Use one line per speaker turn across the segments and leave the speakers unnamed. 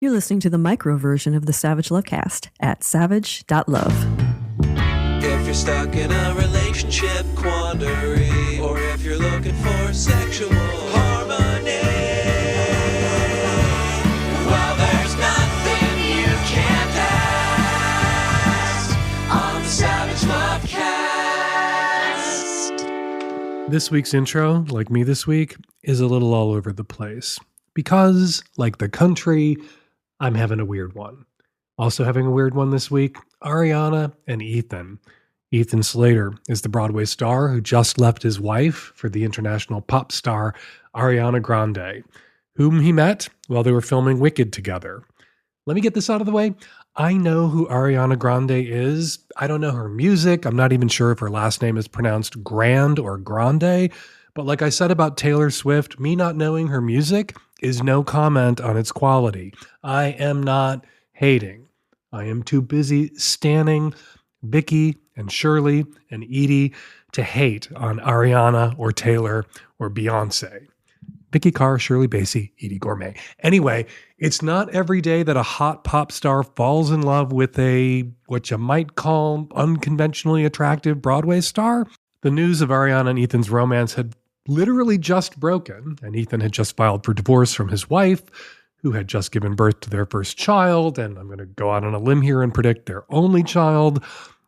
You're listening to the micro version of the Savage Lovecast at savage.love.
If you're stuck in a relationship quandary, or if you're looking for sexual harmony, well, there's nothing you can't ask on the Savage Lovecast.
This week's intro, like me this week, is a little all over the place. Because, like the country, I'm having a weird one. Also having a weird one this week, Ariana and Ethan. Ethan Slater is the Broadway star who just left his wife for the international pop star Ariana Grande, whom he met while they were filming Wicked together. Let me get this out of the way. I know who Ariana Grande is. I don't know her music. I'm not even sure if her last name is pronounced Grand or Grande. But like I said about Taylor Swift, me not knowing her music is no comment on its quality. I am not hating. I am too busy standing Vicky and Shirley and Edie to hate on Ariana or Taylor or Beyonce. Vicky Carr, Shirley Bassey, Edie Gourmet. Anyway, it's not every day that a hot pop star falls in love with a, what you might call, unconventionally attractive Broadway star. The news of Ariana and Ethan's romance had literally just broken, and Ethan had just filed for divorce from his wife, who had just given birth to their first child, and I'm going to go out on a limb here and predict their only child,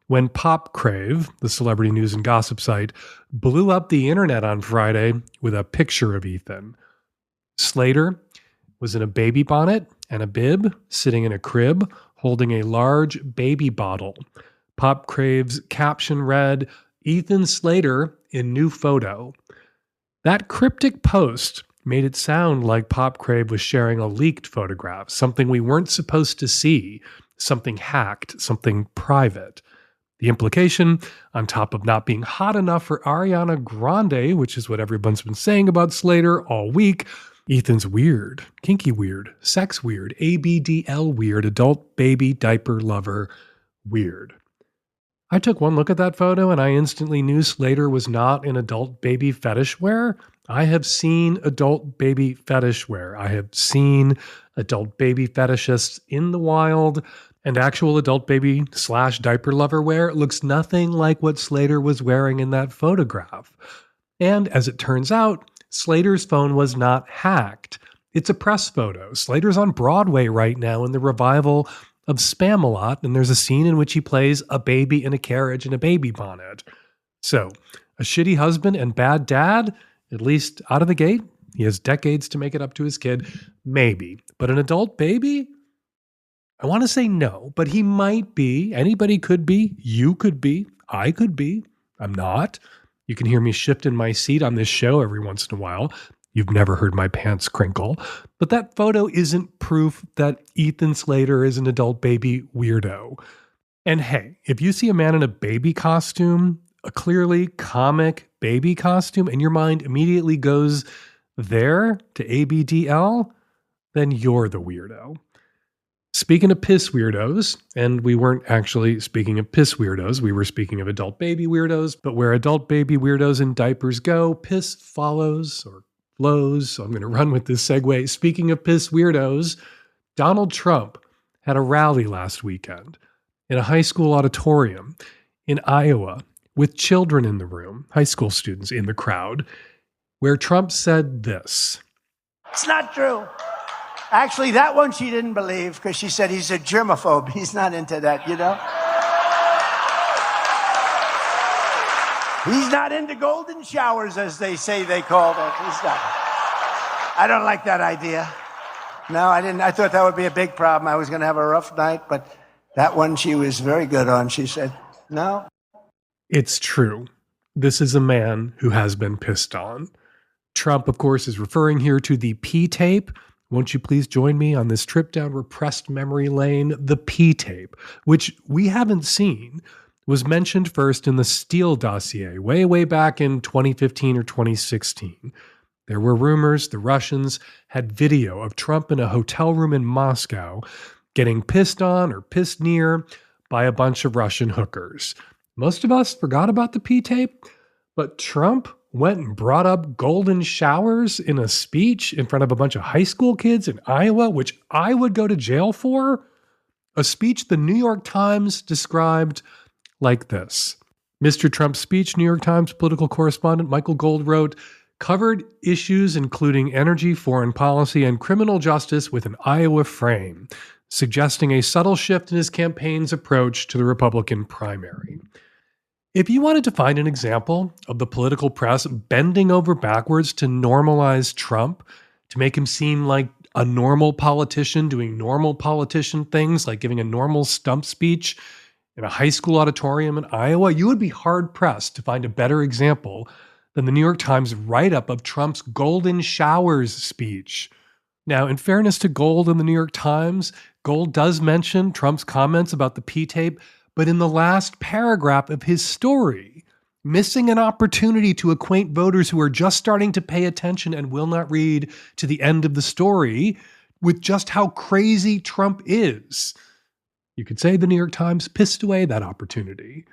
when Pop Crave, the celebrity news and gossip site, blew up the internet on Friday with a picture of Ethan. Slater was in a baby bonnet and a bib, sitting in a crib, holding a large baby bottle. Pop Crave's caption read, "Ethan Slater in new photo." That cryptic post made it sound like Pop Crave was sharing a leaked photograph, something we weren't supposed to see, something hacked, something private. The implication, on top of not being hot enough for Ariana Grande, which is what everyone's been saying about Slater all week, Ethan's weird, kinky weird, sex weird, ABDL weird, adult baby diaper lover weird. I took one look at that photo and I instantly knew Slater was not in adult baby fetish wear. I have seen adult baby fetish wear. I have seen adult baby fetishists in the wild, and actual adult baby / diaper lover wear looks nothing like what Slater was wearing in that photograph. And as it turns out, Slater's phone was not hacked. It's a press photo. Slater's on Broadway right now in the revival of Spam-A-Lot, and there's a scene in which he plays a baby in a carriage and a baby bonnet. So, a shitty husband and bad dad, at least out of the gate. He has decades to make it up to his kid. Maybe. But an adult baby? I want to say no, but he might be. Anybody could be. You could be. I could be. I'm not. You can hear me shift in my seat on this show every once in a while. You've never heard my pants crinkle. But that photo isn't proof that Ethan Slater is an adult baby weirdo. And hey, if you see a man in a baby costume, a clearly comic baby costume, and your mind immediately goes there to ABDL, then you're the weirdo. Speaking of piss weirdos, and we weren't actually speaking of piss weirdos, we were speaking of adult baby weirdos, but where adult baby weirdos in diapers go, piss follows or flows. So I'm going to run with this segue. Speaking of piss weirdos, Donald Trump had a rally last weekend in a high school auditorium in Iowa with children in the room, high school students in the crowd, where Trump said this.
It's not true. Actually, that one she didn't believe because she said he's a germaphobe. He's not into that, you know? He's not into golden showers, as they say they call them. He's not. I don't like that idea. No, I didn't. I thought that would be a big problem. I was going to have a rough night, but that one she was very good on. She said, no.
It's true. This is a man who has been pissed on. Trump, of course, is referring here to the P-tape. Won't you please join me on this trip down repressed memory lane? The P-tape, which we haven't seen, was mentioned first in the Steele dossier way back in 2015 or 2016. There were rumors the Russians had video of Trump in a hotel room in Moscow getting pissed on or pissed near by a bunch of Russian hookers. Most of us forgot about the P-tape, but Trump went and brought up golden showers in a speech in front of a bunch of high school kids in Iowa, which I would go to jail for. A speech the New York Times described like this. Mr. Trump's speech, New York Times political correspondent Michael Gold wrote, covered issues including energy, foreign policy, and criminal justice with an Iowa frame, suggesting a subtle shift in his campaign's approach to the Republican primary. If you wanted to find an example of the political press bending over backwards to normalize Trump, to make him seem like a normal politician doing normal politician things, like giving a normal stump speech in a high school auditorium in Iowa, you would be hard-pressed to find a better example than the New York Times write-up of Trump's golden showers speech. Now, in fairness to Gold and the New York Times, Gold does mention Trump's comments about the P-tape, but in the last paragraph of his story, missing an opportunity to acquaint voters who are just starting to pay attention and will not read to the end of the story with just how crazy Trump is. You could say the New York Times pissed away that opportunity.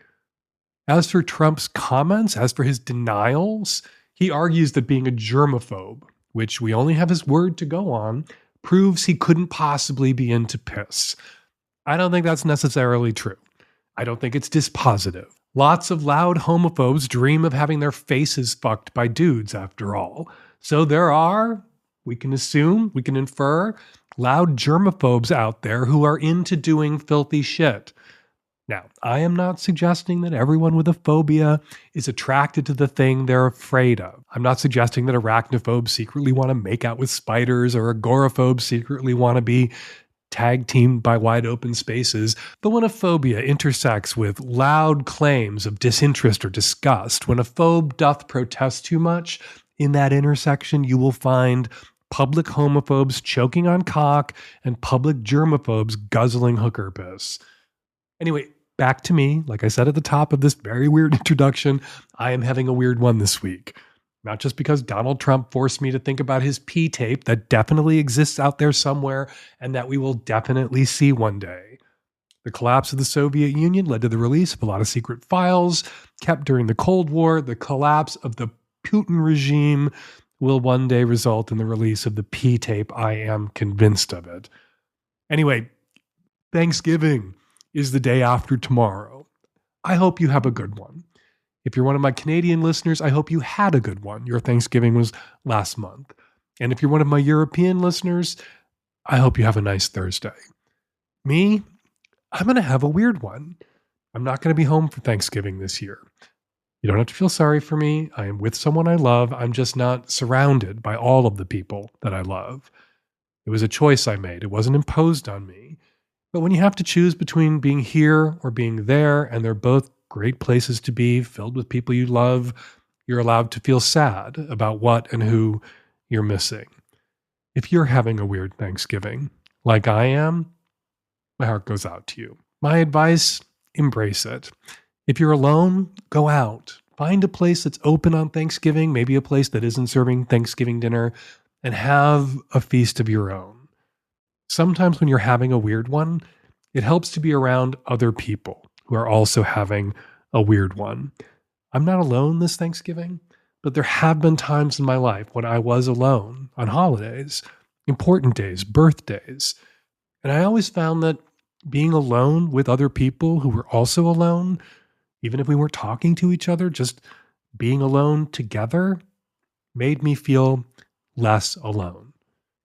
As for Trump's comments, as for his denials, he argues that being a germaphobe, which we only have his word to go on, proves he couldn't possibly be into piss. I don't think that's necessarily true. I don't think it's dispositive. Lots of loud homophobes dream of having their faces fucked by dudes, after all. So there are, we can assume, we can infer, loud germaphobes out there who are into doing filthy shit. Now, I am not suggesting that everyone with a phobia is attracted to the thing they're afraid of. I'm not suggesting that arachnophobes secretly want to make out with spiders or agoraphobes secretly want to be tag-teamed by wide open spaces. But when a phobia intersects with loud claims of disinterest or disgust, when a phobe doth protest too much, in that intersection you will find public homophobes choking on cock and public germaphobes guzzling hooker piss. Anyway, back to me. Like I said at the top of this very weird introduction, I am having a weird one this week. Not just because Donald Trump forced me to think about his P-tape that definitely exists out there somewhere and that we will definitely see one day. The collapse of the Soviet Union led to the release of a lot of secret files kept during the Cold War. The collapse of the Putin regime will one day result in the release of the P-tape. I am convinced of it. Anyway, Thanksgiving is the day after tomorrow. I hope you have a good one. If you're one of my Canadian listeners, I hope you had a good one. Your Thanksgiving was last month. And if you're one of my European listeners, I hope you have a nice Thursday. Me, I'm going to have a weird one. I'm not going to be home for Thanksgiving this year. You don't have to feel sorry for me. I am with someone I love. I'm just not surrounded by all of the people that I love. It was a choice I made. It wasn't imposed on me. But when you have to choose between being here or being there, and they're both great places to be, filled with people you love, you're allowed to feel sad about what and who you're missing. If you're having a weird Thanksgiving, like I am, my heart goes out to you. My advice, embrace it. If you're alone, go out. Find a place that's open on Thanksgiving, maybe a place that isn't serving Thanksgiving dinner, and have a feast of your own. Sometimes when you're having a weird one, it helps to be around other people who are also having a weird one. I'm not alone this Thanksgiving, but there have been times in my life when I was alone on holidays, important days, birthdays. And I always found that being alone with other people who were also alone, even if we weren't talking to each other, just being alone together made me feel less alone.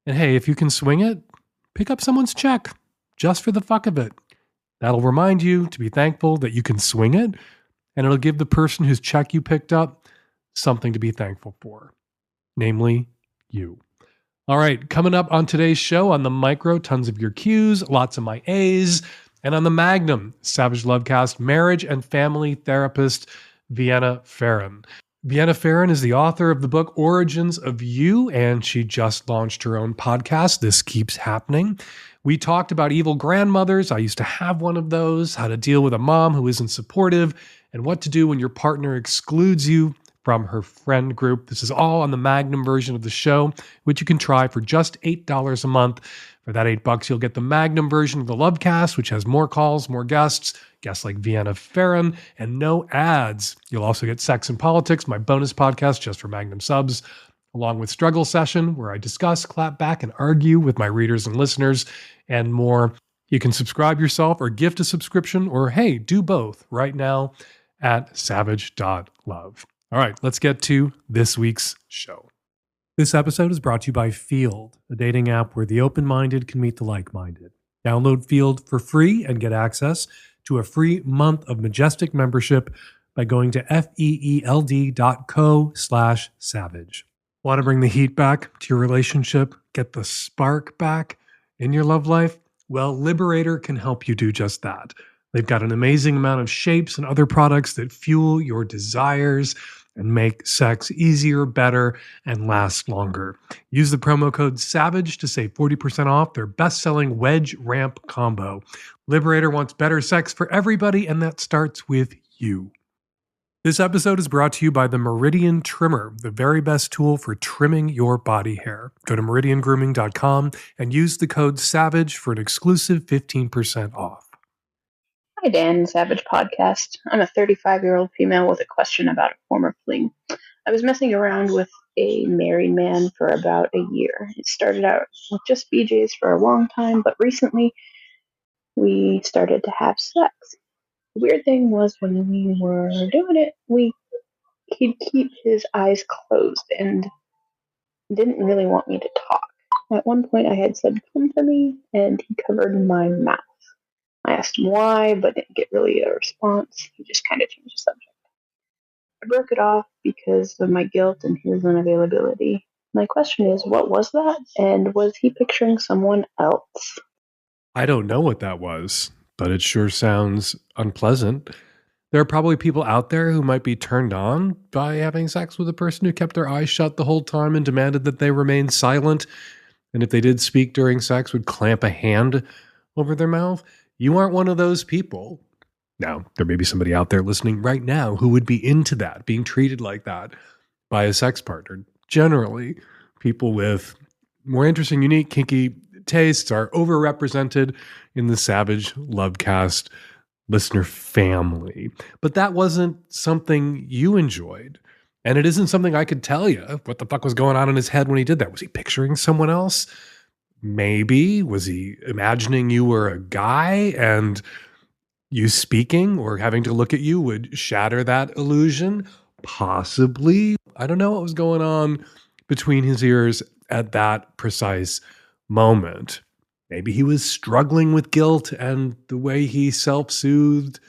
And hey, if you can swing it, pick up someone's check just for the fuck of it. That'll remind you to be thankful that you can swing it, and it'll give the person whose check you picked up something to be thankful for, namely you. All right, coming up on today's show on the Micro, tons of your Q's, lots of my A's, and on the Magnum, Savage Lovecast, marriage and family therapist Vienna Pharaon. Vienna Pharaon is the author of the book Origins of You, and she just launched her own podcast, This Keeps Happening. We talked about evil grandmothers. I used to have one of those, how to deal with a mom who isn't supportive, and what to do when your partner excludes you from her friend group. This is all on the Magnum version of the show, which you can try for just $8 a month For that $8, you'll get the Magnum version of the Lovecast, which has more calls, more guests like Vienna, Pharaon, and no ads. You'll also get Sex and Politics, my bonus podcast just for Magnum subs, along with Struggle Session, where I discuss, clap back, and argue with my readers and listeners, and more. You can subscribe yourself or gift a subscription, or hey, do both right now at savage.love. All right, let's get to this week's show. This episode is brought to you by Field, a dating app where the open-minded can meet the like-minded. Download Field for free and get access to a free month of Majestic membership by going to feeld.co/savage. Want to bring the heat back to your relationship? Get the spark back in your love life? Well, Liberator can help you do just that. They've got an amazing amount of shapes and other products that fuel your desires and make sex easier, better, and last longer. Use the promo code SAVAGE to save 40% off their best-selling Wedge Ramp combo. Liberator wants better sex for everybody, and that starts with you. This episode is brought to you by the Meridian Trimmer, the very best tool for trimming your body hair. Go to meridiangrooming.com and use the code SAVAGE for an exclusive 15% off.
Hi, Dan, Savage Podcast. I'm a 35-year-old female with a question about a former fling. I was messing around with a married man for about a year. It started out with just BJs for a long time, but recently we started to have sex. The weird thing was when we were doing it, he'd keep his eyes closed and didn't really want me to talk. At one point I had said, "Come for me," and he covered my mouth. I asked him why, but didn't get really a response. He just kind of changed the subject. I broke it off because of my guilt and his unavailability. My question is, what was that? And was he picturing someone else?
I don't know what that was, but it sure sounds unpleasant. There are probably people out there who might be turned on by having sex with a person who kept their eyes shut the whole time and demanded that they remain silent, and if they did speak during sex, would clamp a hand over their mouth. You aren't one of those people. Now, there may be somebody out there listening right now who would be into that, being treated like that by a sex partner. Generally, people with more interesting, unique, kinky tastes are overrepresented in the Savage Lovecast listener family. But that wasn't something you enjoyed. And it isn't something I could tell you what the fuck was going on in his head when he did that. Was he picturing someone else? Maybe. Was he imagining you were a guy and you speaking or having to look at you would shatter that illusion? Possibly. I don't know what was going on between his ears at that precise moment. Maybe he was struggling with guilt, and the way he self-soothed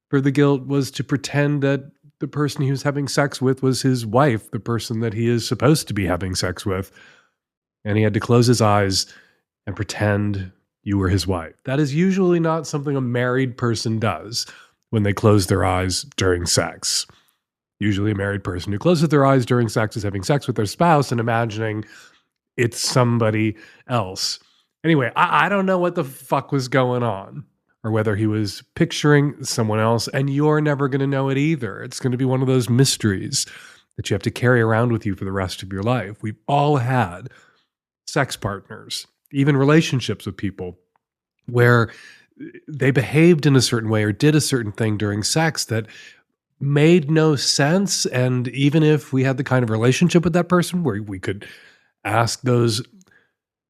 for the guilt was to pretend that the person he was having sex with was his wife, the person that he is supposed to be having sex with. And he had to close his eyes and pretend you were his wife. That is usually not something a married person does when they close their eyes during sex. Usually a married person who closes their eyes during sex is having sex with their spouse and imagining it's somebody else. Anyway, I don't know what the fuck was going on or whether he was picturing someone else, and you're never going to know it either. It's going to be one of those mysteries that you have to carry around with you for the rest of your life. We've all had sex partners, even relationships with people where they behaved in a certain way or did a certain thing during sex that made no sense. And even if we had the kind of relationship with that person where we could ask those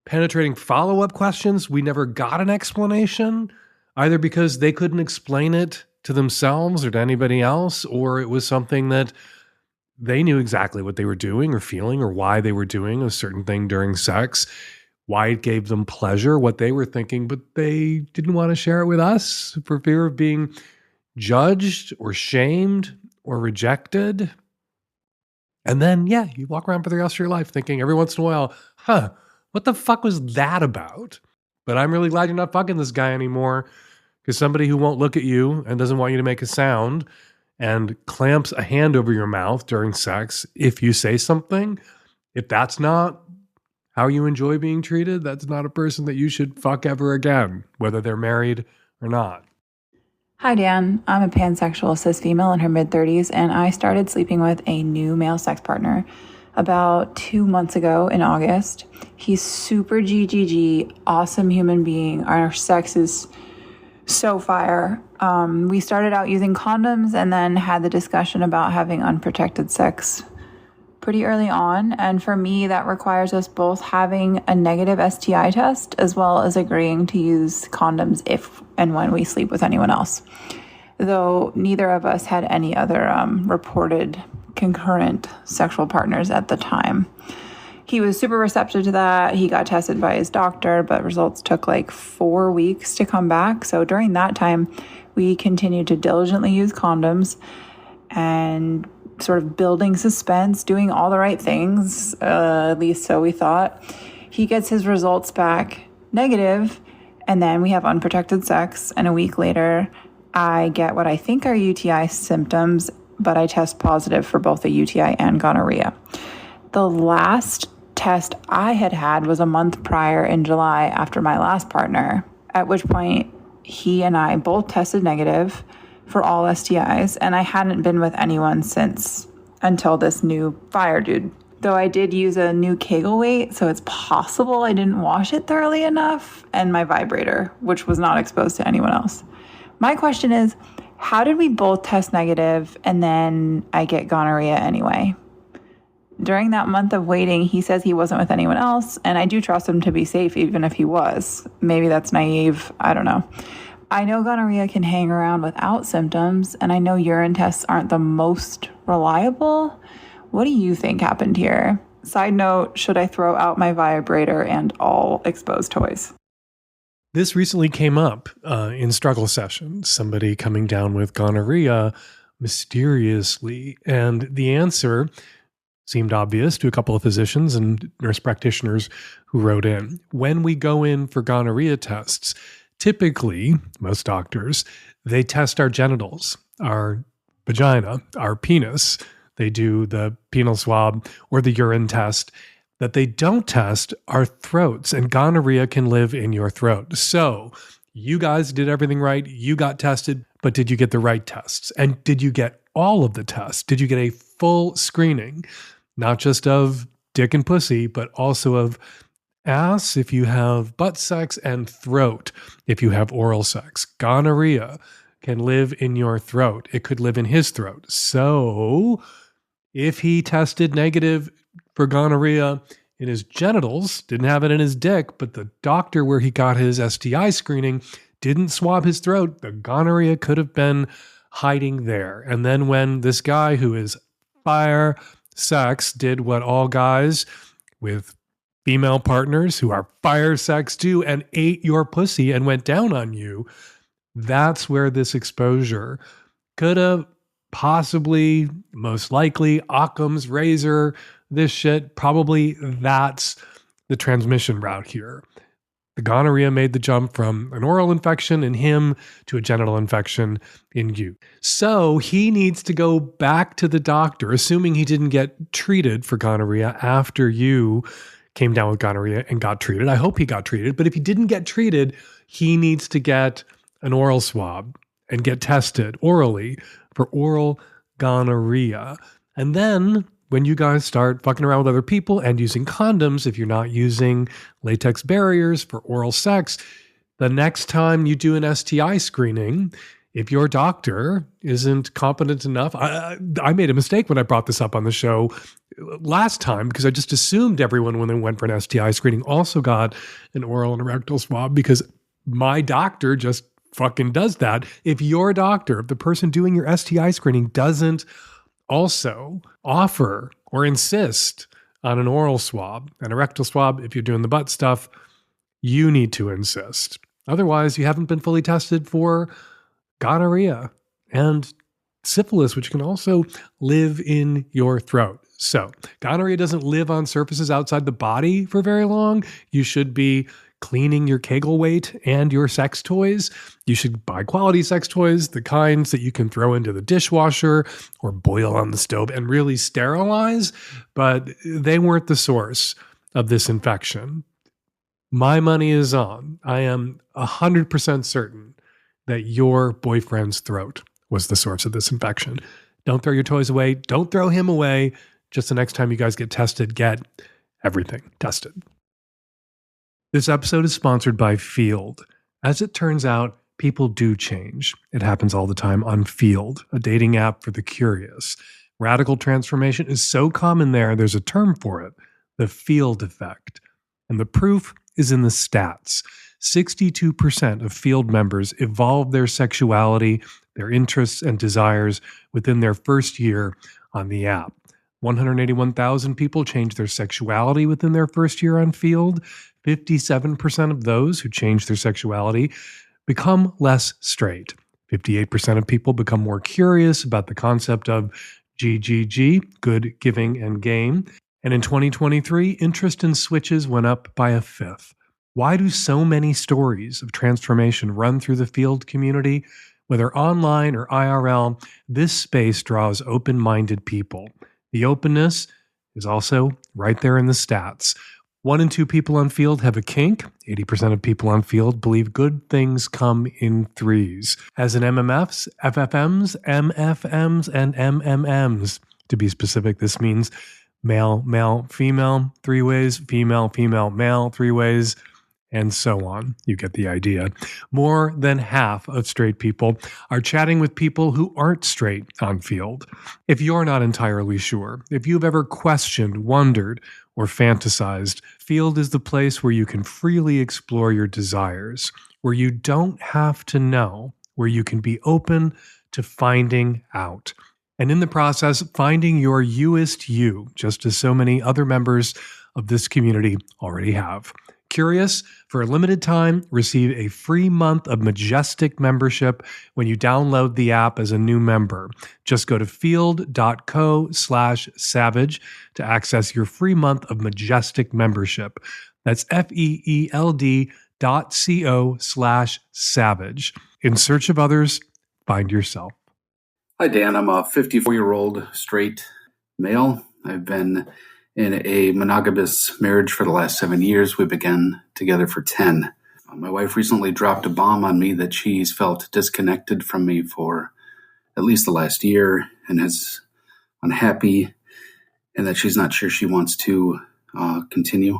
penetrating follow-up questions, we never got an explanation, either because they couldn't explain it to themselves or to anybody else, or it was something that they knew exactly what they were doing or feeling or why they were doing a certain thing during sex, why it gave them pleasure, what they were thinking, but they didn't want to share it with us for fear of being judged or shamed or rejected. And then, you walk around for the rest of your life thinking every once in a while, what the fuck was that about? But I'm really glad you're not fucking this guy anymore, because somebody who won't look at you and doesn't want you to make a sound and clamps a hand over your mouth during sex if you say something, if that's not how you enjoy being treated, that's not a person that you should fuck ever again, whether they're married or not.
Hi, Dan. I'm a pansexual cis female in her mid-30s, and I started sleeping with a new male sex partner about 2 months ago in August. He's super GGG, awesome human being. Our sex is so fire. We started out using condoms and then had the discussion about having unprotected sex pretty early on. And for me, that requires us both having a negative STI test as well as agreeing to use condoms if and when we sleep with anyone else. Though neither of us had any other reported concurrent sexual partners at the time. He was super receptive to that. He got tested by his doctor, but results took like 4 weeks to come back. So during that time, we continued to diligently use condoms and sort of building suspense, doing all the right things, at least so we thought. He gets his results back negative, and then we have unprotected sex. And a week later, I get what I think are UTI symptoms, but I test positive for both a UTI and gonorrhea. The last test I had was a month prior in July after my last partner, at which point he and I both tested negative for all STIs, and I hadn't been with anyone since until this new fire dude. Though I did use a new Kegel weight, so it's possible I didn't wash it thoroughly enough, and my vibrator, which was not exposed to anyone else. My question is, how did we both test negative and then I get gonorrhea anyway? During that month of waiting, he says he wasn't with anyone else, and I do trust him to be safe even if he was. Maybe that's naive. I don't know. I know gonorrhea can hang around without symptoms, and I know urine tests aren't the most reliable. What do you think happened here? Side note, should I throw out my vibrator and all exposed toys?
This recently came up in struggle sessions, somebody coming down with gonorrhea mysteriously, and the answer seemed obvious to a couple of physicians and nurse practitioners who wrote in. When we go in for gonorrhea tests, typically, most doctors, they test our genitals, our vagina, our penis. They do the penile swab or the urine test. That they don't test our throats, and gonorrhea can live in your throat. So you guys did everything right. You got tested, but did you get the right tests? And did you get all of the tests? Did you get a full screening? Not just of dick and pussy, but also of ass if you have butt sex and throat if you have oral sex. Gonorrhea can live in your throat. It could live in his throat. So if he tested negative for gonorrhea in his genitals, didn't have it in his dick, but the doctor where he got his STI screening didn't swab his throat, the gonorrhea could have been hiding there. And then when this guy who is fire sex did what all guys with female partners who are fire sex do and ate your pussy and went down on you, that's where this exposure could have possibly, most likely, Occam's razor, this shit, probably that's the transmission route here. The gonorrhea made the jump from an oral infection in him to a genital infection in you. So he needs to go back to the doctor, assuming he didn't get treated for gonorrhea after you came down with gonorrhea and got treated. I hope he got treated, but if he didn't get treated, he needs to get an oral swab and get tested orally for oral gonorrhea. And then when you guys start fucking around with other people and using condoms, if you're not using latex barriers for oral sex, the next time you do an STI screening, if your doctor isn't competent enough, I made a mistake when I brought this up on the show last time because I just assumed everyone when they went for an STI screening also got an oral and a rectal swab because my doctor just fucking does that. If your doctor, if the person doing your STI screening doesn't also offer or insist on an oral swab and a rectal swab, if you're doing the butt stuff, you need to insist. Otherwise, you haven't been fully tested for gonorrhea and syphilis, which can also live in your throat. So gonorrhea doesn't live on surfaces outside the body for very long. You should be cleaning your Kegel weight and your sex toys. You should buy quality sex toys, the kinds that you can throw into the dishwasher or boil on the stove and really sterilize, but they weren't the source of this infection. My money is on. I am 100% certain that your boyfriend's throat was the source of this infection. Don't throw your toys away. Don't throw him away. Just the next time you guys get tested, get everything tested. This episode is sponsored by Field. As it turns out, people do change. It happens all the time on Field, a dating app for the curious. Radical transformation is so common there's a term for it, the Field effect. And the proof is in the stats. 62% of Field members evolve their sexuality, their interests, and desires within their first year on the app. 181,000 people change their sexuality within their first year on Field. 57% of those who change their sexuality become less straight. 58% of people become more curious about the concept of GGG, good, giving, and game. And in 2023, interest in switches went up by a fifth. Why do so many stories of transformation run through the Field community? Whether online or IRL, this space draws open-minded people. The openness is also right there in the stats. 1 in 2 people on Field have a kink. 80% of people on Field believe good things come in threes. As in MMFs, FFMs, MFMs, and MMMs. To be specific, this means male, male, female, 3 ways, female, female, male, 3 ways, and so on. You get the idea. More than half of straight people are chatting with people who aren't straight on Field. If you're not entirely sure, if you've ever questioned, wondered, or fantasized, Field is the place where you can freely explore your desires, where you don't have to know, where you can be open to finding out. And in the process, finding your youest you, just as so many other members of this community already have. Curious? For a limited time, receive a free month of Majestic membership when you download the app as a new member. Just go to field.co/savage to access your free month of Majestic membership. That's FEELD.co/savage. In search of others, find yourself.
Hi, Dan. I'm a 54-year-old straight male. I've been in a monogamous marriage for the last 7 years. We've been together for 10. My wife recently dropped a bomb on me that she's felt disconnected from me for at least the last year and is unhappy, and that she's not sure she wants to continue.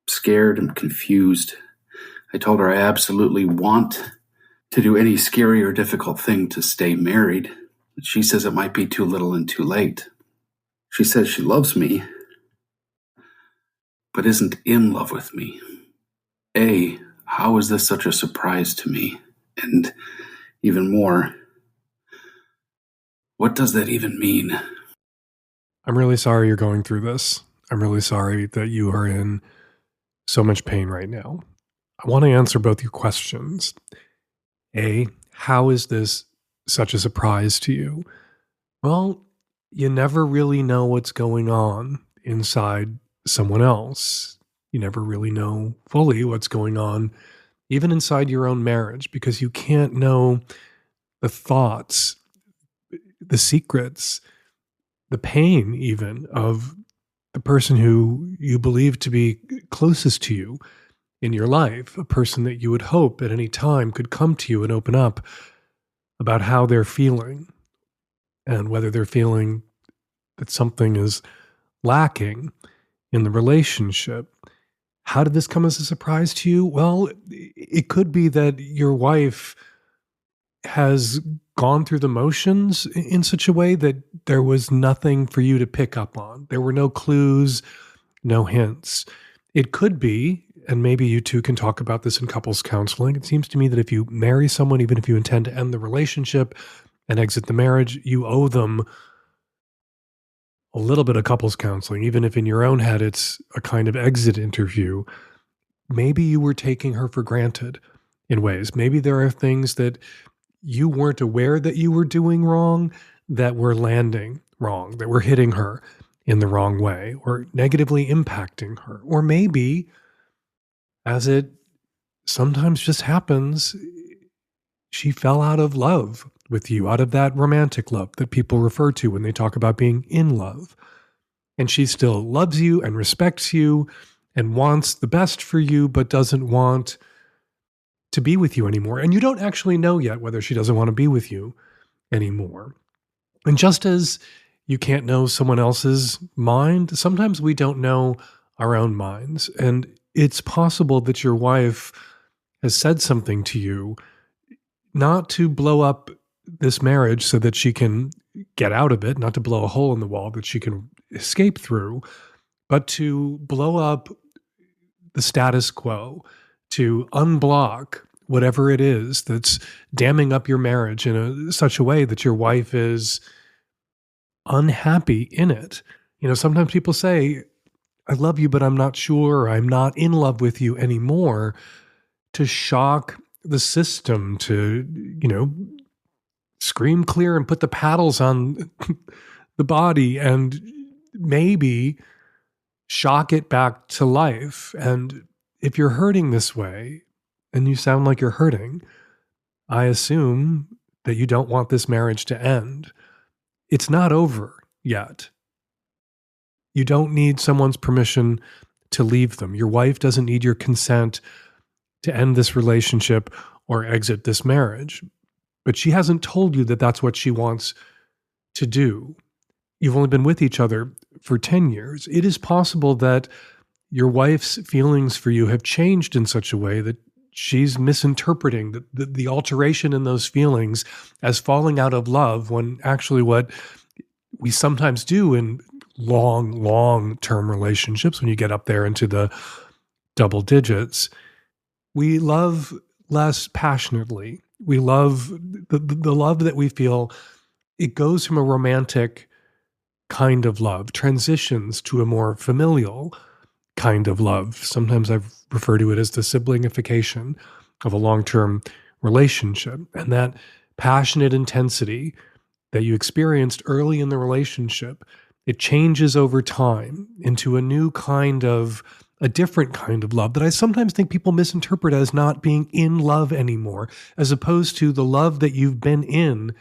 Scared and confused. I told her I absolutely want to do any scary or difficult thing to stay married. But she says it might be too little and too late. She says she loves me, but isn't in love with me. How is this such a surprise to me? And even more, what does that even mean?
I'm really sorry you're going through this. I'm really sorry that you are in so much pain right now. I want to answer both your questions. How is this such a surprise to you? Well, you never really know what's going on inside someone else. You never really know fully what's going on, even inside your own marriage, because you can't know the thoughts, the secrets, the pain even of the person who you believe to be closest to you in your life, a person that you would hope at any time could come to you and open up about how they're feeling and whether they're feeling that something is lacking in the relationship. How did this come as a surprise to you? Well, it could be that your wife has gone through the motions in such a way that there was nothing for you to pick up on. There were no clues, no hints. It could be, and maybe you two can talk about this in couples counseling. It seems to me that if you marry someone, even if you intend to end the relationship and exit the marriage, you owe them a little bit of couples counseling, even if in your own head it's a kind of exit interview. Maybe you were taking her for granted in ways. Maybe there are things that you weren't aware that you were doing wrong that were landing wrong, that were hitting her in the wrong way or negatively impacting her. Or maybe, as it sometimes just happens, she fell out of love with you, out of that romantic love that people refer to when they talk about being in love. And she still loves you and respects you and wants the best for you, but doesn't want to be with you anymore. And you don't actually know yet whether she doesn't want to be with you anymore. And just as you can't know someone else's mind. Sometimes we don't know our own minds. And it's possible that your wife has said something to you, not to blow up this marriage so that she can get out of it, not to blow a hole in the wall that she can escape through, but to blow up the status quo, to unblock whatever it is that's damming up your marriage in such a way that your wife is unhappy in it. Sometimes people say, I love you, but I'm not sure, or I'm not in love with you anymore, to shock the system, to, scream clear and put the paddles on the body and maybe shock it back to life. And if you're hurting this way, and you sound like you're hurting, I assume that you don't want this marriage to end. It's not over yet. You don't need someone's permission to leave them. Your wife doesn't need your consent to end this relationship or exit this marriage. But she hasn't told you that that's what she wants to do. You've only been with each other for 10 years. It is possible that your wife's feelings for you have changed in such a way that she's misinterpreting the alteration in those feelings as falling out of love, when actually what we sometimes do in long-term relationships, when you get up there into the double digits, we love less passionately. We love the love that we feel. It goes from a romantic kind of love, transitions to a more familial kind of love. Sometimes I've referred to it as the siblingification of a long-term relationship. And that passionate intensity that you experienced early in the relationship, it changes over time into a different kind of love that I sometimes think people misinterpret as not being in love anymore, as opposed to the love that you've been in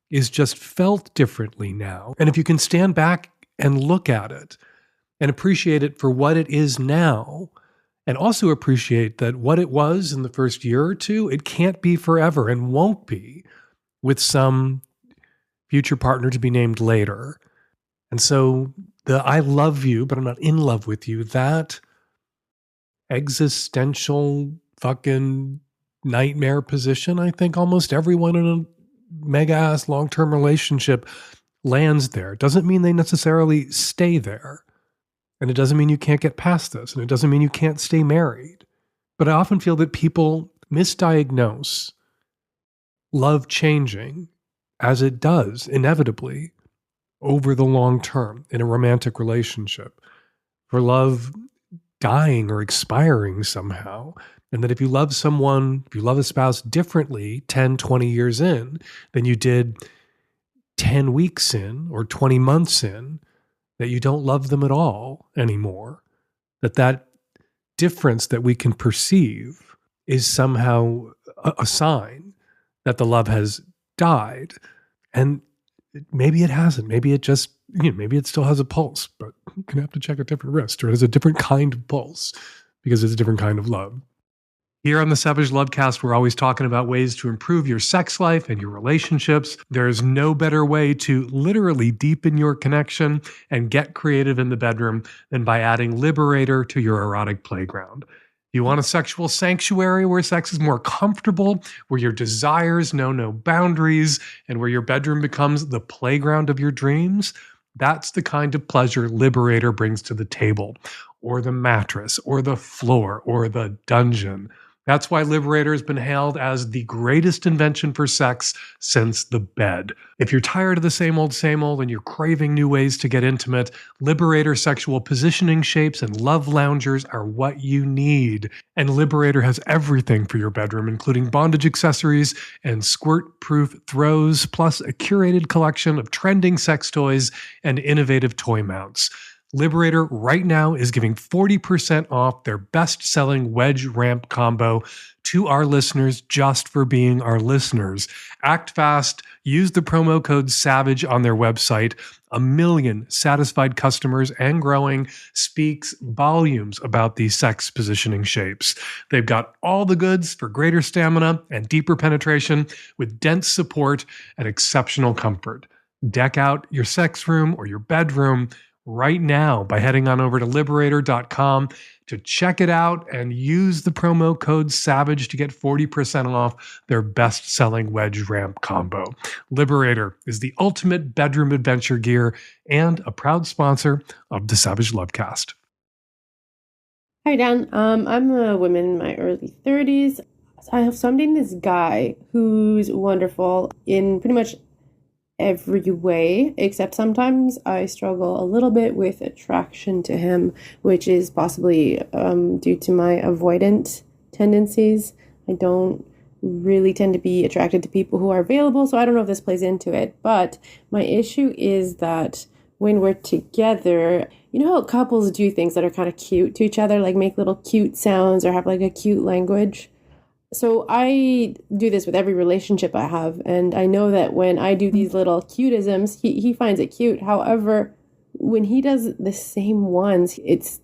is just felt differently now. And if you can stand back and look at it and appreciate it for what it is now, and also appreciate that what it was in the first year or two, it can't be forever and won't be with some future partner to be named later. And so the I love you, but I'm not in love with you, that existential fucking nightmare position, I think almost everyone in a mega-ass long-term relationship lands there. It doesn't mean they necessarily stay there. And it doesn't mean you can't get past this. And it doesn't mean you can't stay married. But I often feel that people misdiagnose love changing, as it does inevitably over the long term in a romantic relationship, for love dying or expiring somehow. And that if you love someone, if you love a spouse differently 10, 20 years in than you did 10 weeks in or 20 months in, that you don't love them at all anymore. That difference that we can perceive is somehow a sign that the love has died. And maybe it hasn't. Maybe it just, maybe it still has a pulse, but you're going to have to check a different wrist, or it has a different kind of pulse because it's a different kind of love. Here on the Savage Lovecast, we're always talking about ways to improve your sex life and your relationships. There's no better way to literally deepen your connection and get creative in the bedroom than by adding Liberator to your erotic playground. You want a sexual sanctuary where sex is more comfortable, where your desires know no boundaries, and where your bedroom becomes the playground of your dreams? That's the kind of pleasure Liberator brings to the table, or the mattress, or the floor, or the dungeon. That's why Liberator has been hailed as the greatest invention for sex since the bed. If you're tired of the same old, and you're craving new ways to get intimate, Liberator sexual positioning shapes and love loungers are what you need. And Liberator has everything for your bedroom, including bondage accessories and squirt-proof throws, plus a curated collection of trending sex toys and innovative toy mounts. Liberator right now is giving 40% off their best-selling wedge ramp combo to our listeners just for being our listeners. Act fast. Use the promo code SAVAGE on their website. 1 million satisfied customers and growing speaks volumes about these sex positioning shapes. They've got all the goods for greater stamina and deeper penetration with dense support and exceptional comfort. Deck out your sex room or your bedroom right now by heading on over to liberator.com to check it out and use the promo code SAVAGE to get 40% off their best-selling wedge ramp combo. Liberator is the ultimate bedroom adventure gear and a proud sponsor of the Savage Lovecast.
Hi, Dan. I'm a woman in my early 30s. So I'm dating this guy who's wonderful in pretty much every way, except sometimes I struggle a little bit with attraction to him, which is possibly due to my avoidant tendencies. I don't really tend to be attracted to people who are available, so I don't know if this plays into it. But my issue is that when we're together, you know how couples do things that are kind of cute to each other, like make little cute sounds or have like a cute language? So I do this with every relationship I have, and I know that when I do these little cuteisms, he finds it cute. However, when he does the same ones, it's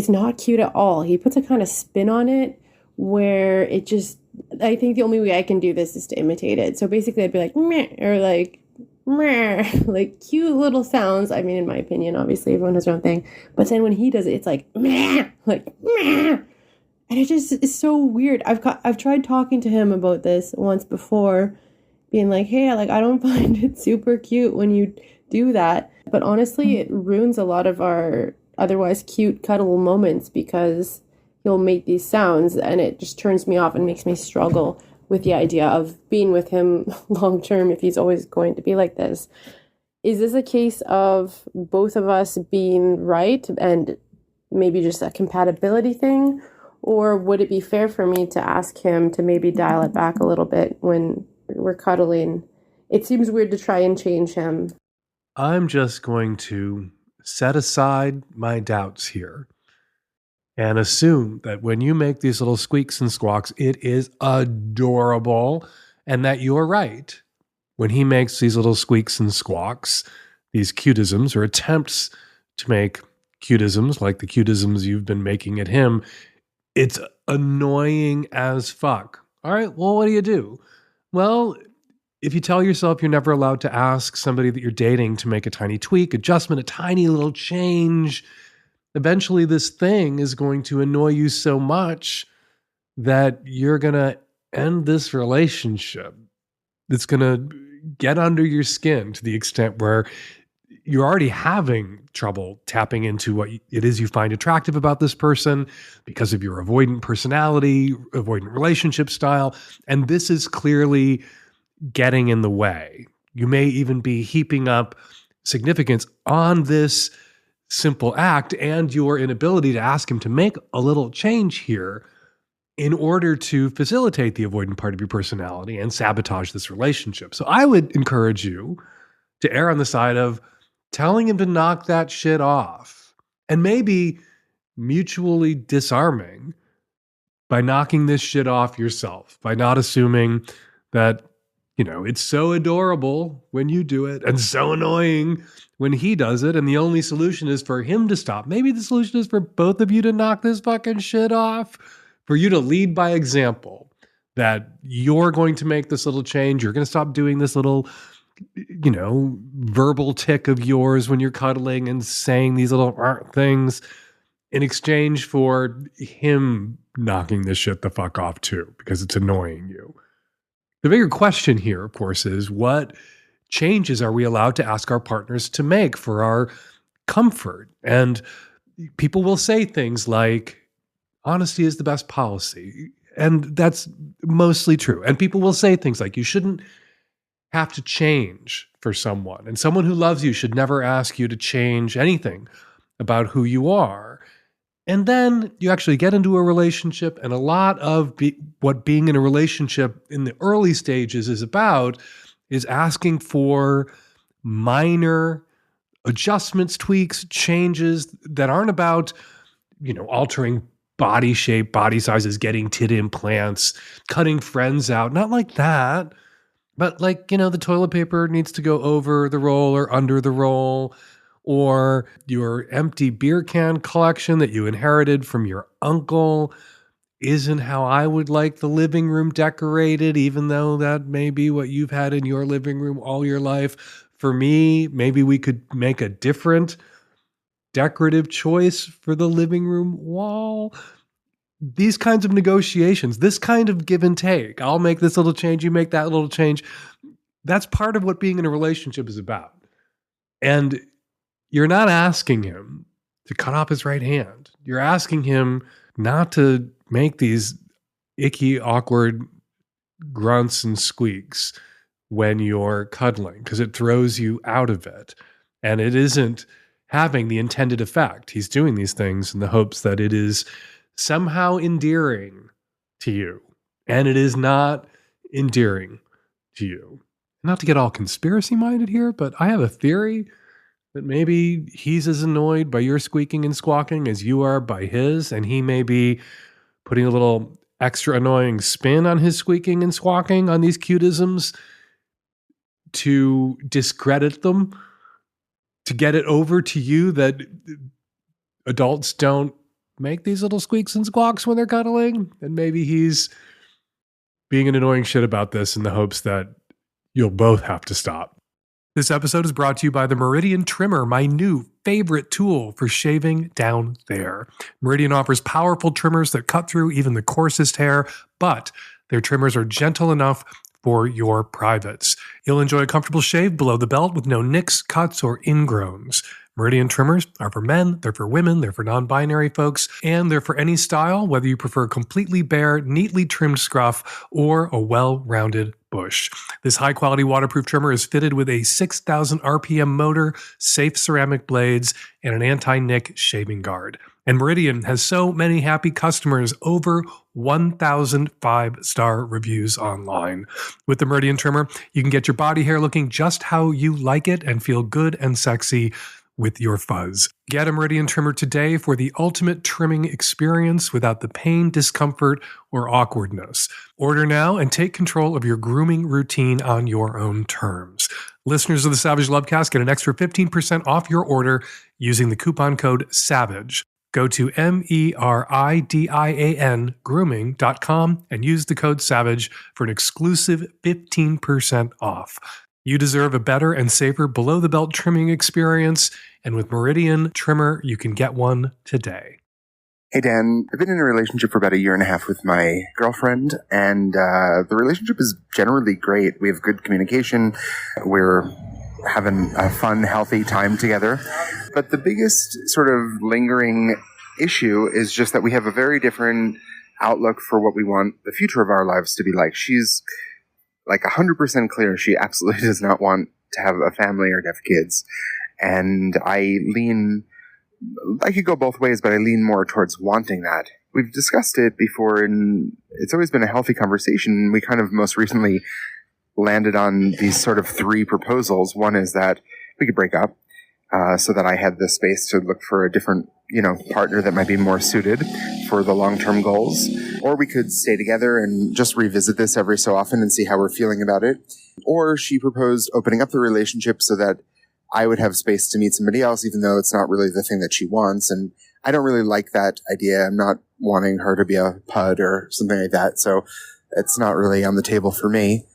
not cute at all. He puts a kind of spin on it where it just, I think the only way I can do this is to imitate it. So basically I'd be like, meh, or like, meh, like cute little sounds. I mean, in my opinion, obviously everyone has their own thing. But then when he does it, it's like, meh, like, meh. And it just is so weird. I've tried talking to him about this once before, being like, hey, like I don't find it super cute when you do that. But honestly, it ruins a lot of our otherwise cute cuddle moments because he'll make these sounds and it just turns me off and makes me struggle with the idea of being with him long term if he's always going to be like this. Is this a case of both of us being right and maybe just a compatibility thing? Or would it be fair for me to ask him to maybe dial it back a little bit when we're cuddling? It seems weird to try and change him.
I'm just going to set aside my doubts here and assume that when you make these little squeaks and squawks, it is adorable and that you're right. When he makes these little squeaks and squawks, these cutisms or attempts to make cutisms like the cutisms you've been making at him, it's annoying as fuck. All right, well, what do? Well, if you tell yourself you're never allowed to ask somebody that you're dating to make a tiny tweak, adjustment, a tiny little change, eventually this thing is going to annoy you so much that you're going to end this relationship. It's going to get under your skin to the extent where you're already having trouble tapping into what it is you find attractive about this person because of your avoidant personality, avoidant relationship style. And this is clearly getting in the way. You may even be heaping up significance on this simple act and your inability to ask him to make a little change here in order to facilitate the avoidant part of your personality and sabotage this relationship. So I would encourage you to err on the side of telling him to knock that shit off and maybe mutually disarming by knocking this shit off yourself, by not assuming that, you know, it's so adorable when you do it and so annoying when he does it. And the only solution is for him to stop. Maybe the solution is for both of you to knock this fucking shit off, for you to lead by example that you're going to make this little change. You're going to stop doing this little, you know, verbal tick of yours when you're cuddling and saying these little things in exchange for him knocking this shit the fuck off too, because it's annoying you. The bigger question here, of course, is what changes are we allowed to ask our partners to make for our comfort? And people will say things like, honesty is the best policy. And that's mostly true. And people will say things like, you shouldn't have to change for someone. And someone who loves you should never ask you to change anything about who you are. And then you actually get into a relationship, and a lot of what being in a relationship in the early stages is about is asking for minor adjustments, tweaks, changes that aren't about, you know, altering body shape, body sizes, getting tit implants, cutting friends out. Not like that. But like, you know, the toilet paper needs to go over the roll or under the roll, or your empty beer can collection that you inherited from your uncle isn't how I would like the living room decorated, even though that may be what you've had in your living room all your life. For me, maybe we could make a different decorative choice for the living room wall. These kinds of negotiations, this kind of give and take. I'll make this little change, you make that little change. That's part of what being in a relationship is about. And you're not asking him to cut off his right hand. You're asking him not to make these icky, awkward grunts and squeaks when you're cuddling, because it throws you out of it. And it isn't having the intended effect. He's doing these things in the hopes that it is somehow endearing to you. And it is not endearing to you. Not to get all conspiracy minded here, but I have a theory that maybe he's as annoyed by your squeaking and squawking as you are by his, and he may be putting a little extra annoying spin on his squeaking and squawking on these cutisms to discredit them, to get it over to you that adults don't make these little squeaks and squawks when they're cuddling. And maybe he's being an annoying shit about this in the hopes that you'll both have to stop. This episode is brought to you by the Meridian Trimmer, my new favorite tool for shaving down there. Meridian offers powerful trimmers that cut through even the coarsest hair, but their trimmers are gentle enough for your privates. You'll enjoy a comfortable shave below the belt with no nicks, cuts, or ingrowns. Meridian trimmers are for men, they're for women, they're for non-binary folks, and they're for any style, whether you prefer completely bare, neatly trimmed scruff, or a well-rounded bush. This high-quality waterproof trimmer is fitted with a 6,000 RPM motor, safe ceramic blades, and an anti-nick shaving guard. And Meridian has so many happy customers, over 1,000 5-star reviews online. With the Meridian trimmer, you can get your body hair looking just how you like it and feel good and sexy with your fuzz. Get a Meridian trimmer today for the ultimate trimming experience without the pain, discomfort, or awkwardness. Order now and take control of your grooming routine on your own terms. Listeners of the Savage Lovecast get an extra 15% off your order using the coupon code SAVAGE. Go to MERIDIAN grooming.com and use the code SAVAGE for an exclusive 15% off. You deserve a better and safer below-the-belt trimming experience, and with Meridian Trimmer, you can get one today.
Hey, Dan. I've been in a relationship for about 1.5 years with my girlfriend, and the relationship is generally great. We have good communication. We're having a fun, healthy time together. But the biggest sort of lingering issue is just that we have a very different outlook for what we want the future of our lives to be like. She's like 100% clear she absolutely does not want to have a family or to have kids. And I could go both ways, but I lean more towards wanting that. We've discussed it before, and it's always been a healthy conversation. We kind of most recently landed on these sort of 3 proposals. One is that we could break up, so that I had the space to look for a different, partner that might be more suited for the long-term goals. Or we could stay together and just revisit this every so often and see how we're feeling about it. Or she proposed opening up the relationship so that I would have space to meet somebody else, even though it's not really the thing that she wants. And I don't really like that idea. I'm not wanting her to be a pud or something like that. So it's not really on the table for me.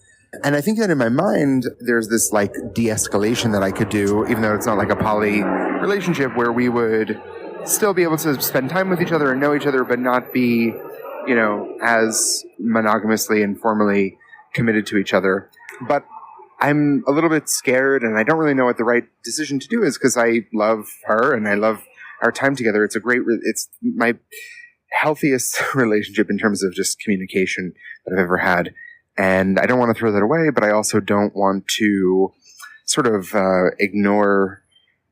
And I think that in my mind, there's this like de-escalation that I could do, even though it's not like a poly relationship, where we would still be able to spend time with each other and know each other, but not be, as monogamously and formally committed to each other. But I'm a little bit scared, and I don't really know what the right decision to do is, because I love her and I love our time together. It's my healthiest relationship in terms of just communication that I've ever had. And I don't want to throw that away, but I also don't want to sort of ignore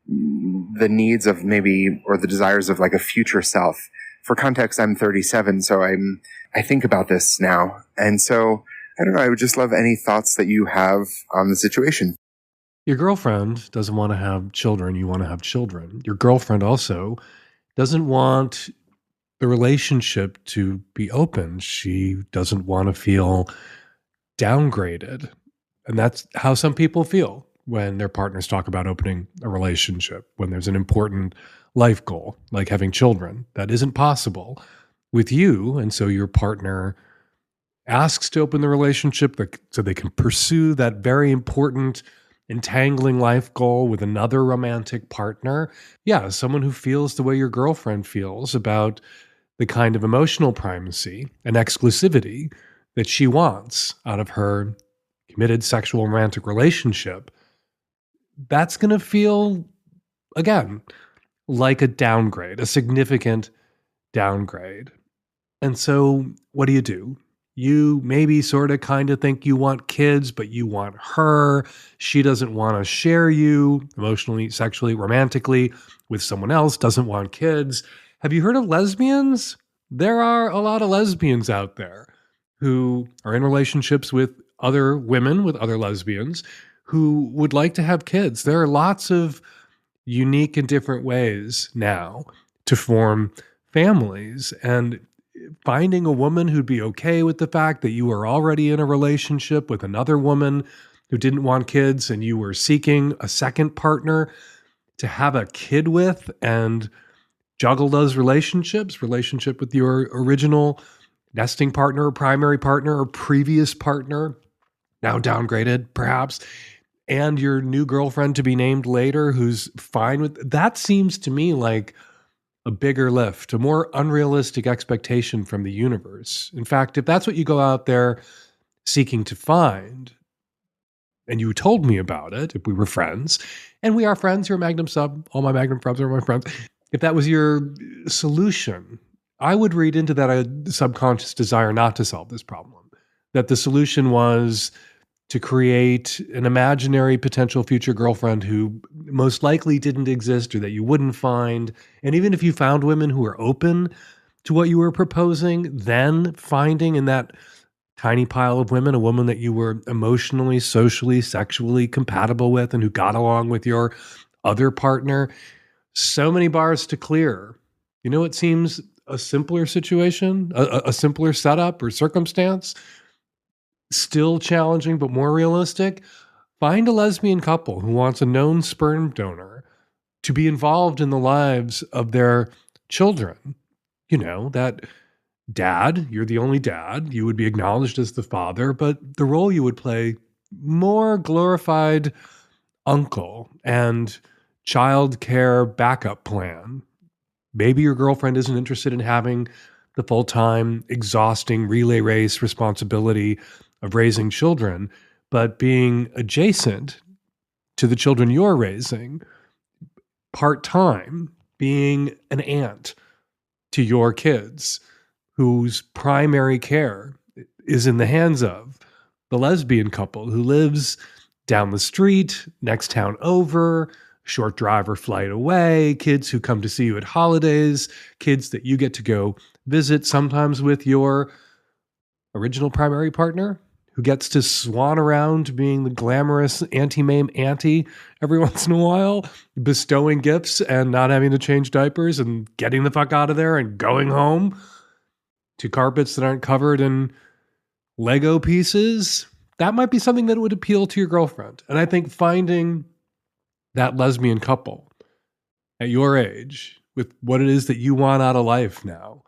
the needs of maybe, or the desires of like a future self. For context, I'm 37, so I think about this now. And so, I don't know, I would just love any thoughts that you have on the situation.
Your girlfriend doesn't want to have children. You want to have children. Your girlfriend also doesn't want the relationship to be open. She doesn't want to feel downgraded. And that's how some people feel when their partners talk about opening a relationship, when there's an important life goal, like having children. That isn't possible with you. And so your partner asks to open the relationship so they can pursue that very important entangling life goal with another romantic partner. Yeah, someone who feels the way your girlfriend feels about the kind of emotional primacy and exclusivity that she wants out of her committed sexual romantic relationship. That's going to feel, again, like a downgrade, a significant downgrade. And so what do? You maybe sort of kind of think you want kids, but you want her. She doesn't want to share you emotionally, sexually, romantically with someone else, doesn't want kids. Have you heard of lesbians? There are a lot of lesbians out there who are in relationships with other women, with other lesbians, who would like to have kids. There are lots of unique and different ways now to form families. And finding a woman who'd be okay with the fact that you were already in a relationship with another woman who didn't want kids and you were seeking a second partner to have a kid with and juggle those relationship with your original nesting partner or primary partner or previous partner, now downgraded perhaps, and your new girlfriend to be named later who's fine with that. Seems to me like a bigger lift, a more unrealistic expectation from the universe. In fact, if that's what you go out there seeking to find, and you told me about it, if we were friends, and we are friends, you're a Magnum sub, all my Magnum subs are my friends, if that was your solution, I would read into that a subconscious desire not to solve this problem, that the solution was to create an imaginary potential future girlfriend who most likely didn't exist or that you wouldn't find. And even if you found women who were open to what you were proposing, then finding in that tiny pile of women a woman that you were emotionally, socially, sexually compatible with and who got along with your other partner, so many bars to clear. You know, it seems a simpler situation, a simpler setup or circumstance, still challenging, but more realistic. Find a lesbian couple who wants a known sperm donor to be involved in the lives of their children. You know, that dad, you're the only dad, you would be acknowledged as the father, but the role you would play, more glorified uncle and child care backup plan. Maybe your girlfriend isn't interested in having the full-time, exhausting relay race responsibility of raising children, but being adjacent to the children you're raising, part-time, being an aunt to your kids whose primary care is in the hands of the lesbian couple who lives down the street, next town over, short drive or flight away, kids who come to see you at holidays, kids that you get to go visit sometimes with your original primary partner, who gets to swan around being the glamorous anti-mame auntie every once in a while, bestowing gifts and not having to change diapers and getting the fuck out of there and going home to carpets that aren't covered in Lego pieces. That might be something that would appeal to your girlfriend. And I think finding that lesbian couple at your age with what it is that you want out of life now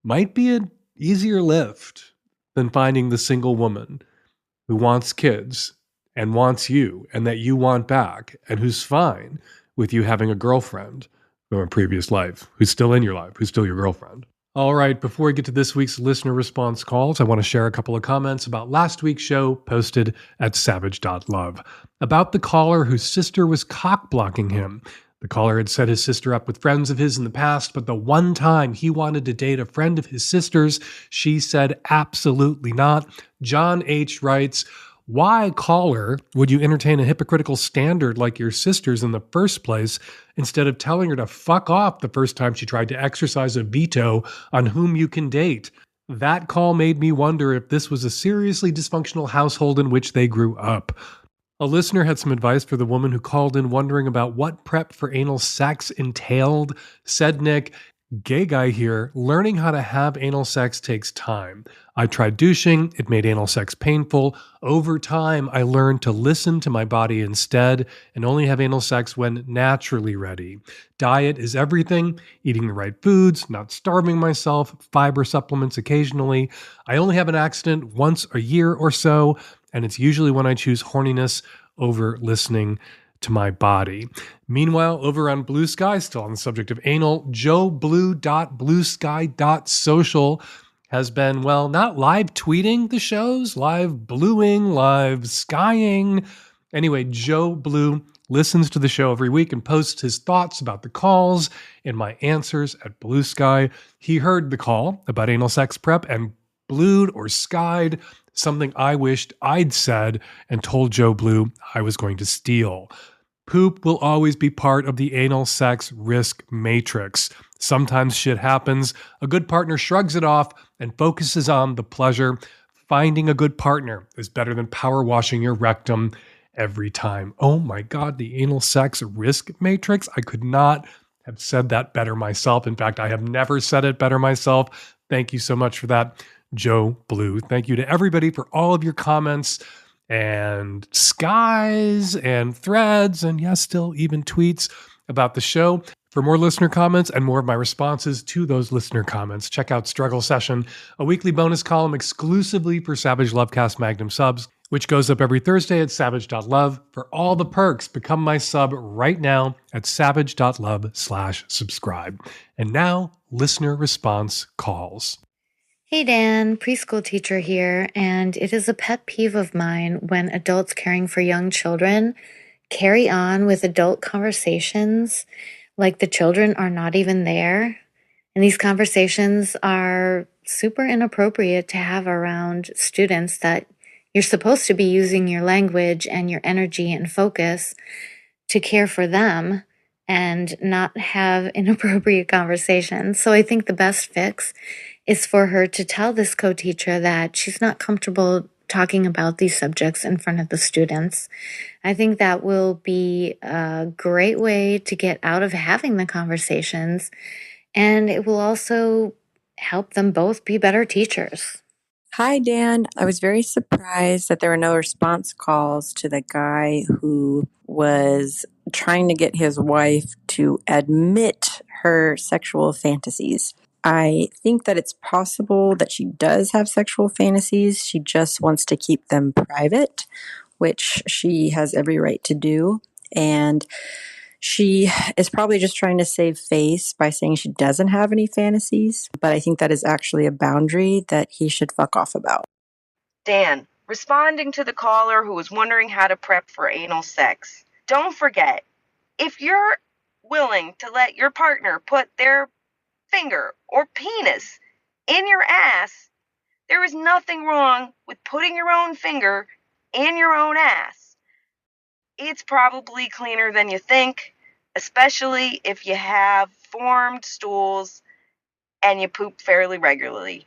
might be an easier lift than finding the single woman who wants kids and wants you and that you want back and who's fine with you having a girlfriend from a previous life, who's still in your life, who's still your girlfriend. All right, before we get to this week's listener response calls, I want to share a couple of comments about last week's show posted at savage.love about the caller whose sister was cock-blocking him. The caller had set his sister up with friends of his in the past, but the one time he wanted to date a friend of his sister's, she said absolutely not. John H. writes, why, caller, would you entertain a hypocritical standard like your sister's in the first place instead of telling her to fuck off the first time she tried to exercise a veto on whom you can date? That call made me wonder if this was a seriously dysfunctional household in which they grew up. A listener had some advice for the woman who called in wondering about what prep for anal sex entailed. Said Nick, gay guy here, learning how to have anal sex takes time. I tried douching, it made anal sex painful. Over time, I learned to listen to my body instead and only have anal sex when naturally ready. Diet is everything, eating the right foods, not starving myself, fiber supplements occasionally. I only have an accident once a year or so, and it's usually when I choose horniness over listening to my body. Meanwhile, over on Blue Sky, still on the subject of anal, joeblue.bluesky.social has been, well, not live tweeting the shows, live bluing, live skying. Anyway, Joe Blue listens to the show every week and posts his thoughts about the calls and my answers at Blue Sky. He heard the call about anal sex prep and blued or skied something I wished I'd said and told Joe Blue I was going to steal. Poop will always be part of the anal sex risk matrix. Sometimes shit happens. A good partner shrugs it off and focuses on the pleasure. Finding a good partner is better than power washing your rectum every time. Oh my God, the anal sex risk matrix. I could not have said that better myself. In fact, I have never said it better myself. Thank you so much for that, Joe Blue. Thank you to everybody for all of your comments and skies and threads and yes, still even tweets about the show. For more listener comments and more of my responses to those listener comments, check out Struggle Session, a weekly bonus column exclusively for Savage Lovecast Magnum subs, which goes up every Thursday at savage.love. For all the perks, become my sub right now at savage.love/subscribe. And now, listener response calls.
Hey Dan, preschool teacher here, and it is a pet peeve of mine when adults caring for young children carry on with adult conversations like the children are not even there. And these conversations are super inappropriate to have around students that you're supposed to be using your language and your energy and focus to care for them and not have inappropriate conversations. So I think the best fix is for her to tell this co-teacher that she's not comfortable talking about these subjects in front of the students. I think that will be a great way to get out of having the conversations, and it will also help them both be better teachers.
Hi, Dan. I was very surprised that there were no response calls to the guy who was trying to get his wife to admit her sexual fantasies. I think that it's possible that she does have sexual fantasies. She just wants to keep them private, which she has every right to do. And she is probably just trying to save face by saying she doesn't have any fantasies. But I think that is actually a boundary that he should fuck off about.
Dan, responding to the caller who was wondering how to prep for anal sex. Don't forget, if you're willing to let your partner put their finger or penis in your ass, there is nothing wrong with putting your own finger in your own ass. It's probably cleaner than you think, especially if you have formed stools and you poop fairly regularly.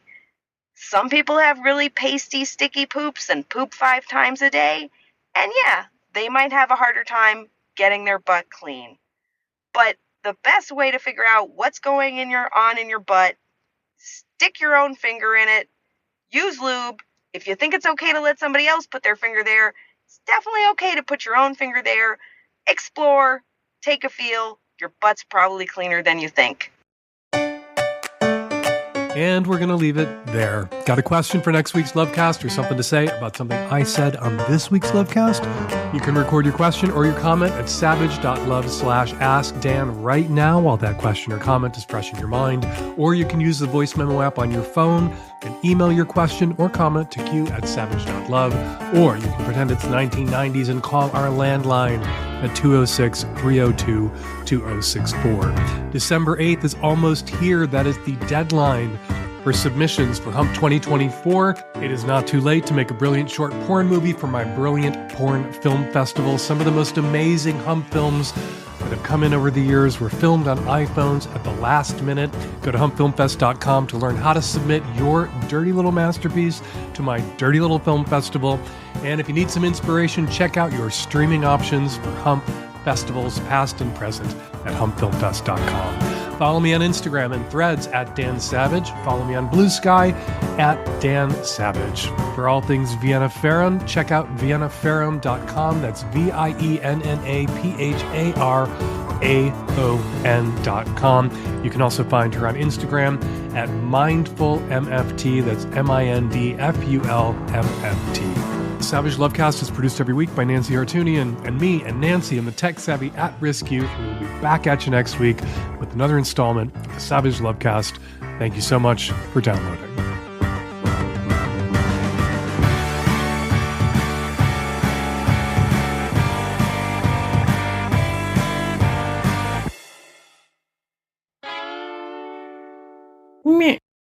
Some people have really pasty, sticky poops and poop 5 times a day, and yeah, they might have a harder time getting their butt clean. But the best way to figure out what's going on in your butt, stick your own finger in it, use lube. If you think it's okay to let somebody else put their finger there, it's definitely okay to put your own finger there. Explore, take a feel. Your butt's probably cleaner than you think.
And we're going to leave it there. Got a question for next week's Lovecast or something to say about something I said on this week's Lovecast? You can record your question or your comment at savage.love/askdan right now while that question or comment is fresh in your mind. Or you can use the voice memo app on your phone and email your question or comment to q@savage.love. Or you can pretend it's 1990s and call our landline at 206-302-2064. December 8th is almost here. That is the deadline for submissions for Hump 2024. It is not too late to make a brilliant short porn movie for my Brilliant Porn Film Festival. Some of the most amazing Hump films that have come in over the years were filmed on iPhones at the last minute. Go to humpfilmfest.com to learn how to submit your dirty little masterpiece to my Dirty Little Film Festival. And if you need some inspiration, check out your streaming options for Hump festivals, past and present, at humpfilmfest.com. Follow me on Instagram and Threads at Dan Savage. Follow me on Blue Sky at Dan Savage. For all things Vienna Pharaon, check out viennapharaon.com. That's VIENNAPHARAON.com. You can also find her on Instagram at MindfulMFT. That's MINDFULMFT. Savage Lovecast is produced every week by Nancy Hartunian and me and Nancy and the tech-savvy at-risk youth. We will be back at you next week with another installment of the Savage Lovecast. Thank you so much for downloading.